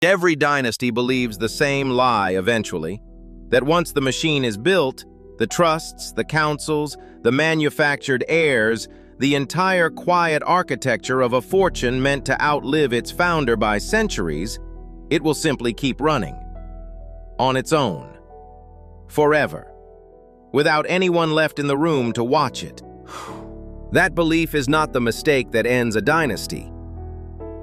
Every dynasty believes the same lie eventually, that once the machine is built, the trusts, the councils, the manufactured heirs, the entire quiet architecture of a fortune meant to outlive its founder by centuries, it will simply keep running. On its own. Forever. Without anyone left in the room to watch it. That belief is not the mistake that ends a dynasty.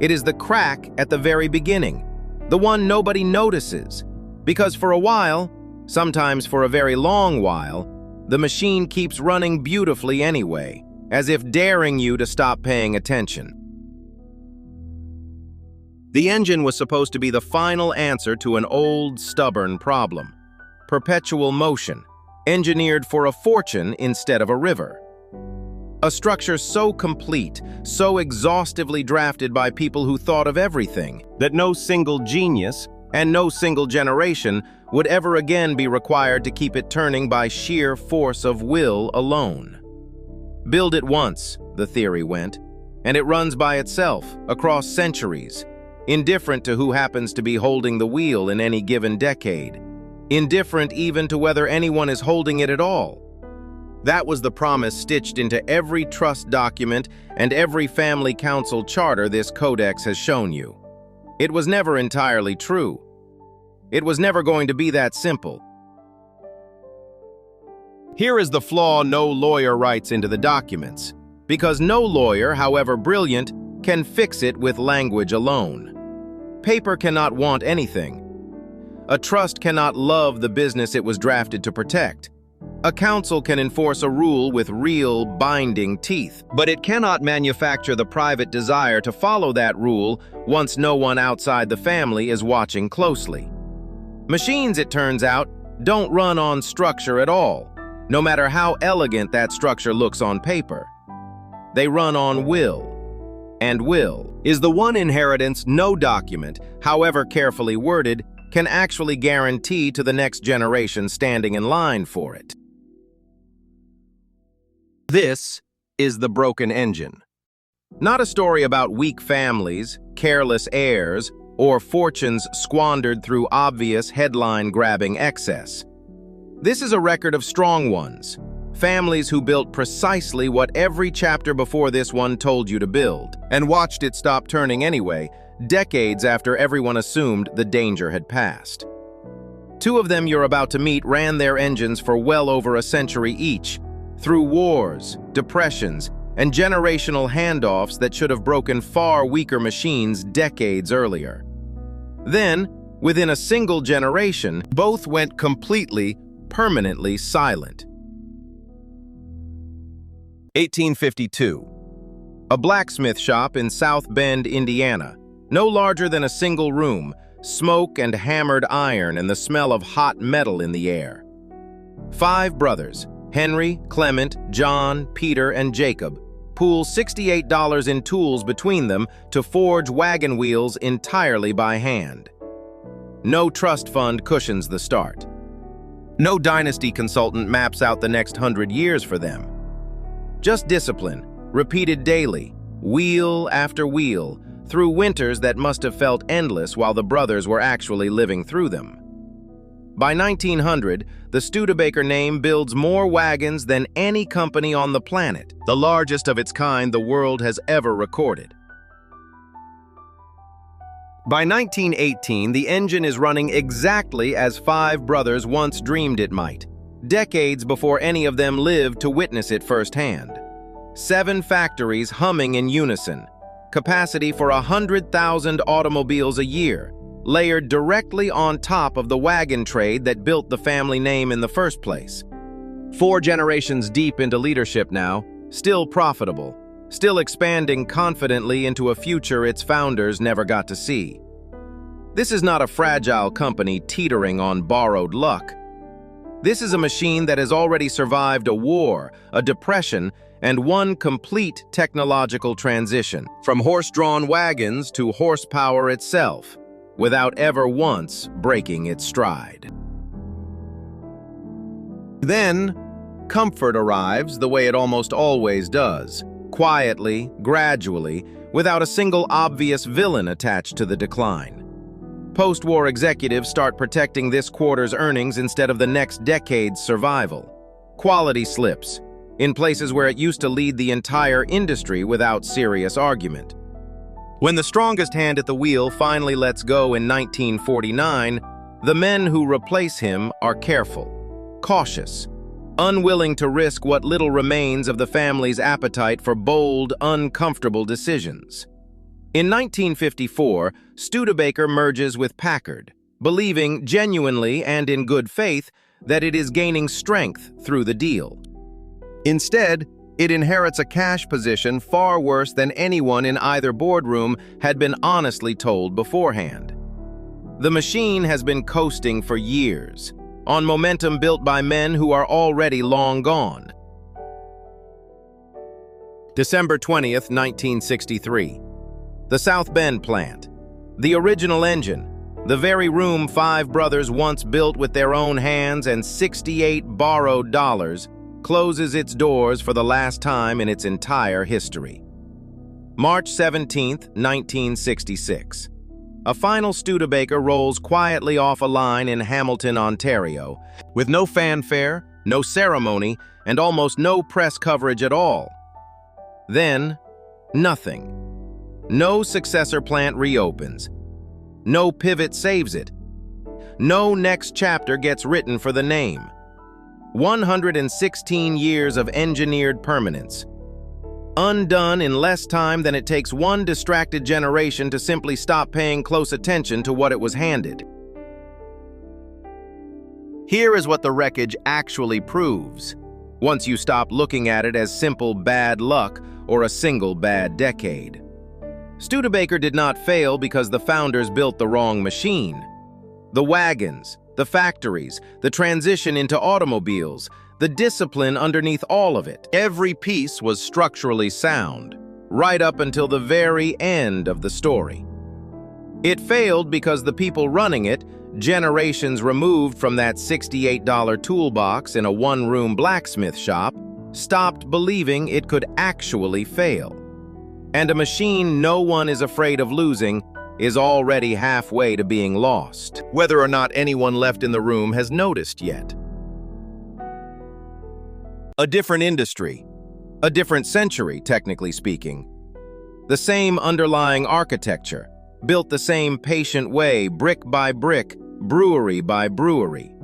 It is the crack at the very beginning, the one nobody notices, because for a while, sometimes for a very long while, the machine keeps running beautifully anyway, as if daring you to stop paying attention. The engine was supposed to be the final answer to an old, stubborn problem. Perpetual motion, engineered for a fortune instead of a river. A structure so complete, so exhaustively drafted by people who thought of everything, that no single genius and no single generation would ever again be required to keep it turning by sheer force of will alone. Build it once, the theory went, and it runs by itself across centuries, indifferent to who happens to be holding the wheel in any given decade, indifferent even to whether anyone is holding it at all. That was the promise stitched into every trust document and every family council charter this codex has shown you. It was never entirely true. It was never going to be that simple. Here is the flaw no lawyer writes into the documents, because no lawyer, however brilliant, can fix it with language alone. Paper cannot want anything. A trust cannot love the business it was drafted to protect. A council can enforce a rule with real, binding teeth, but it cannot manufacture the private desire to follow that rule once no one outside the family is watching closely. Machines, it turns out, don't run on structure at all, no matter how elegant that structure looks on paper. They run on will. And will is the one inheritance no document, however carefully worded, can actually guarantee to the next generation standing in line for it. This is The Broken Engine. Not a story about weak families, careless heirs, or fortunes squandered through obvious headline-grabbing excess. This is a record of strong ones, families who built precisely what every chapter before this one told you to build, and watched it stop turning anyway, decades after everyone assumed the danger had passed. Two of them you're about to meet ran their engines for well over a century each, through wars, depressions, and generational handoffs that should have broken far weaker machines decades earlier. Then, within a single generation, both went completely, permanently silent. 1852. A blacksmith shop in South Bend, Indiana. No larger than a single room, smoke and hammered iron and the smell of hot metal in the air. 5 brothers, Henry, Clement, John, Peter, and Jacob, pool $68 in tools between them to forge wagon wheels entirely by hand. No trust fund cushions the start. No dynasty consultant maps out the next 100 years for them. Just discipline, repeated daily, wheel after wheel, through winters that must have felt endless while the brothers were actually living through them. By 1900, the Studebaker name builds more wagons than any company on the planet, the largest of its kind the world has ever recorded. By 1918, the engine is running exactly as 5 brothers once dreamed it might, decades before any of them lived to witness it firsthand. 7 factories humming in unison, capacity for 100,000 automobiles a year, layered directly on top of the wagon trade that built the family name in the first place. 4 generations deep into leadership now, still profitable, still expanding confidently into a future its founders never got to see. This is not a fragile company teetering on borrowed luck. This is a machine that has already survived a war, a depression, and one complete technological transition, from horse-drawn wagons to horsepower itself, without ever once breaking its stride. Then, comfort arrives the way it almost always does, quietly, gradually, without a single obvious villain attached to the decline. Post-war executives start protecting this quarter's earnings instead of the next decade's survival. Quality slips, in places where it used to lead the entire industry without serious argument. When the strongest hand at the wheel finally lets go in 1949, the men who replace him are careful, cautious, unwilling to risk what little remains of the family's appetite for bold, uncomfortable decisions. In 1954, Studebaker merges with Packard, believing genuinely and in good faith that it is gaining strength through the deal. Instead, it inherits a cash position far worse than anyone in either boardroom had been honestly told beforehand. The machine has been coasting for years, on momentum built by men who are already long gone. December 20th, 1963. The South Bend plant. The original engine, the very room five brothers once built with their own hands and 68 borrowed dollars, closes its doors for the last time in its entire history. March 17, 1966. A final Studebaker rolls quietly off a line in Hamilton, Ontario, with no fanfare, no ceremony, and almost no press coverage at all. Then, nothing. No successor plant reopens. No pivot saves it. No next chapter gets written for the name. 116 years of engineered permanence. Undone in less time than it takes one distracted generation to simply stop paying close attention to what it was handed. Here is what the wreckage actually proves, once you stop looking at it as simple bad luck or a single bad decade. Studebaker did not fail because the founders built the wrong machine. The wagons, the factories, the transition into automobiles, the discipline underneath all of it. Every piece was structurally sound, right up until the very end of the story. It failed because the people running it, generations removed from that $68 toolbox in a one-room blacksmith shop, stopped believing it could actually fail. And a machine no one is afraid of losing is already halfway to being lost, whether or not anyone left in the room has noticed yet. A different industry, a different century, technically speaking. The same underlying architecture, built the same patient way, brick by brick, brewery by brewery.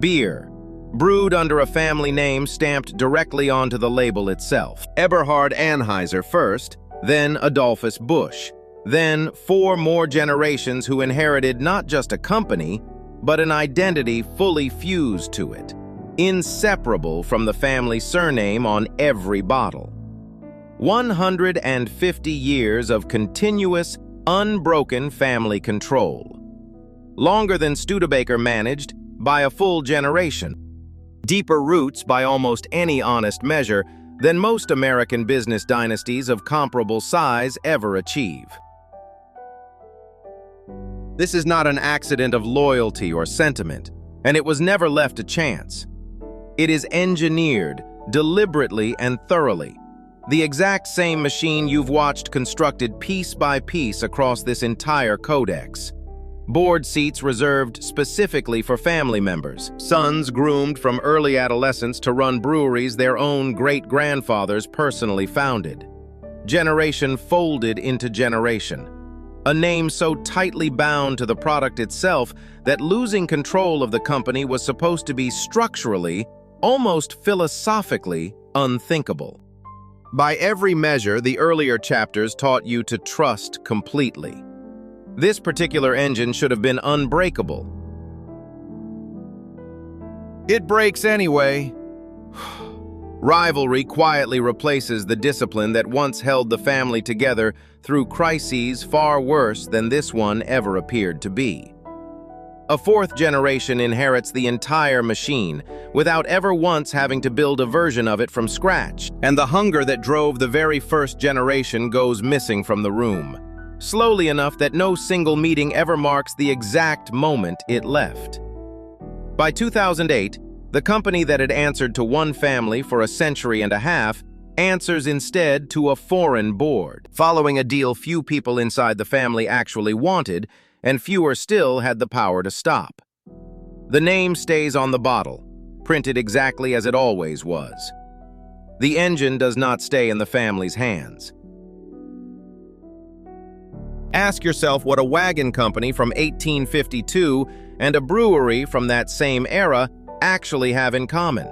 Beer, brewed under a family name stamped directly onto the label itself. Eberhard Anheuser first, then Adolphus Busch, then 4 more generations who inherited not just a company, but an identity fully fused to it, inseparable from the family surname on every bottle. 150 years of continuous, unbroken family control. Longer than Studebaker managed by a full generation. Deeper roots by almost any honest measure than most American business dynasties of comparable size ever achieve. This is not an accident of loyalty or sentiment, and it was never left to chance. It is engineered, deliberately and thoroughly. The exact same machine you've watched constructed piece by piece across this entire Codex. Board seats reserved specifically for family members, sons groomed from early adolescence to run breweries their own great-grandfathers personally founded. Generation folded into generation. A name so tightly bound to the product itself that losing control of the company was supposed to be structurally, almost philosophically, unthinkable. By every measure, the earlier chapters taught you to trust completely. This particular engine should have been unbreakable. It breaks anyway. Rivalry quietly replaces the discipline that once held the family together through crises far worse than this one ever appeared to be. A 4th generation inherits the entire machine without ever once having to build a version of it from scratch, and the hunger that drove the very first generation goes missing from the room. Slowly enough that no single meeting ever marks the exact moment it left. By 2008, the company that had answered to one family for a century and a half answers instead to a foreign board. Following a deal few people inside the family actually wanted, and fewer still had the power to stop. The name stays on the bottle, printed exactly as it always was. The engine does not stay in the family's hands. Ask yourself what a wagon company from 1852 and a brewery from that same era actually have in common.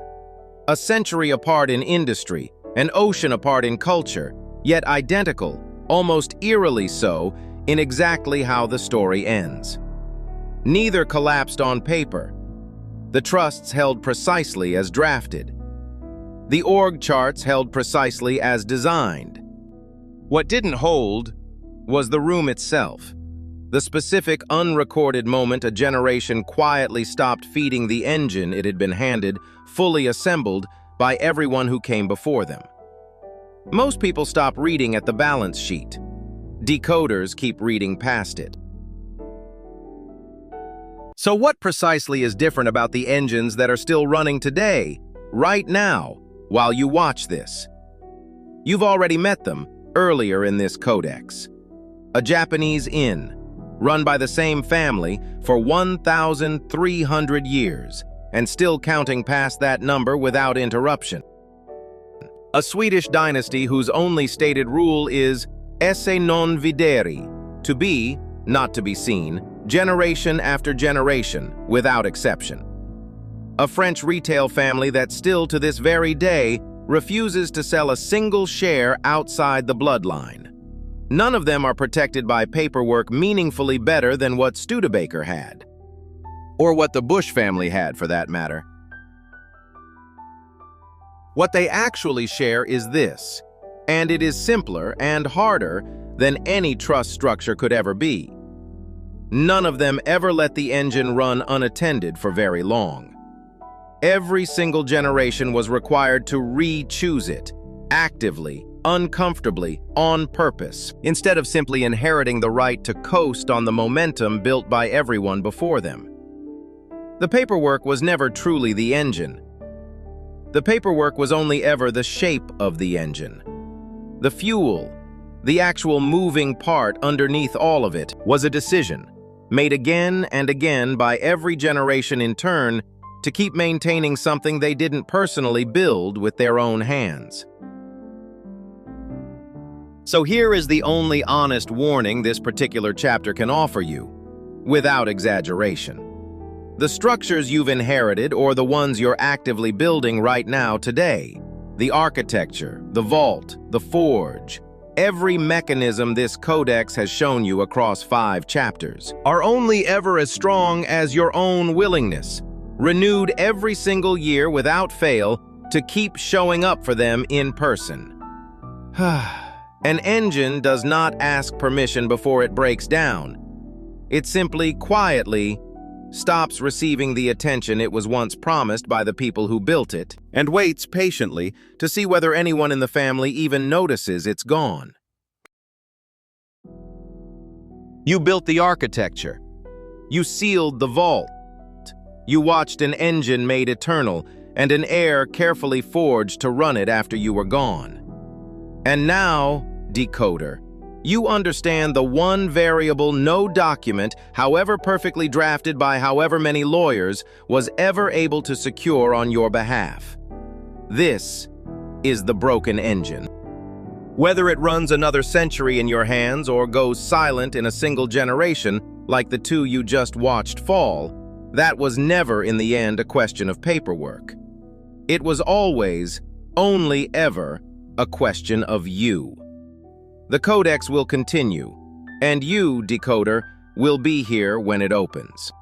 A century apart in industry, an ocean apart in culture, yet identical, almost eerily so, in exactly how the story ends. Neither collapsed on paper. The trusts held precisely as drafted. The org charts held precisely as designed. What didn't hold was the room itself, the specific unrecorded moment a generation quietly stopped feeding the engine it had been handed, fully assembled, by everyone who came before them. Most people stop reading at the balance sheet. Decoders keep reading past it. So what precisely is different about the engines that are still running today, right now, while you watch this? You've already met them earlier in this codex. A Japanese inn, run by the same family for 1,300 years, and still counting past that number without interruption. A Swedish dynasty whose only stated rule is esse non videri, to be, not to be seen, generation after generation, without exception. A French retail family that still to this very day refuses to sell a single share outside the bloodline. None of them are protected by paperwork meaningfully better than what Studebaker had. Or what the Bush family had, for that matter. What they actually share is this, and it is simpler and harder than any trust structure could ever be. None of them ever let the engine run unattended for very long. Every single generation was required to re-choose it, actively, uncomfortably, on purpose, instead of simply inheriting the right to coast on the momentum built by everyone before them. The paperwork was never truly the engine. The paperwork was only ever the shape of the engine. The fuel, the actual moving part underneath all of it, was a decision, made again and again by every generation in turn to keep maintaining something they didn't personally build with their own hands. So here is the only honest warning this particular chapter can offer you, without exaggeration. The structures you've inherited or the ones you're actively building right now today, the architecture, the vault, the forge, every mechanism this codex has shown you across 5 chapters, are only ever as strong as your own willingness, renewed every single year without fail, to keep showing up for them in person. An engine does not ask permission before it breaks down. It simply, quietly, stops receiving the attention it was once promised by the people who built it, and waits patiently to see whether anyone in the family even notices it's gone. You built the architecture. You sealed the vault. You watched an engine made eternal and an heir carefully forged to run it after you were gone. And now, decoder, you understand the one variable no document, however perfectly drafted by however many lawyers, was ever able to secure on your behalf. This is the broken engine. Whether it runs another century in your hands or goes silent in a single generation, like the 2 you just watched fall, that was never in the end a question of paperwork. It was always, only ever, a question of you. The Codex will continue, and you, decoder, will be here when it opens.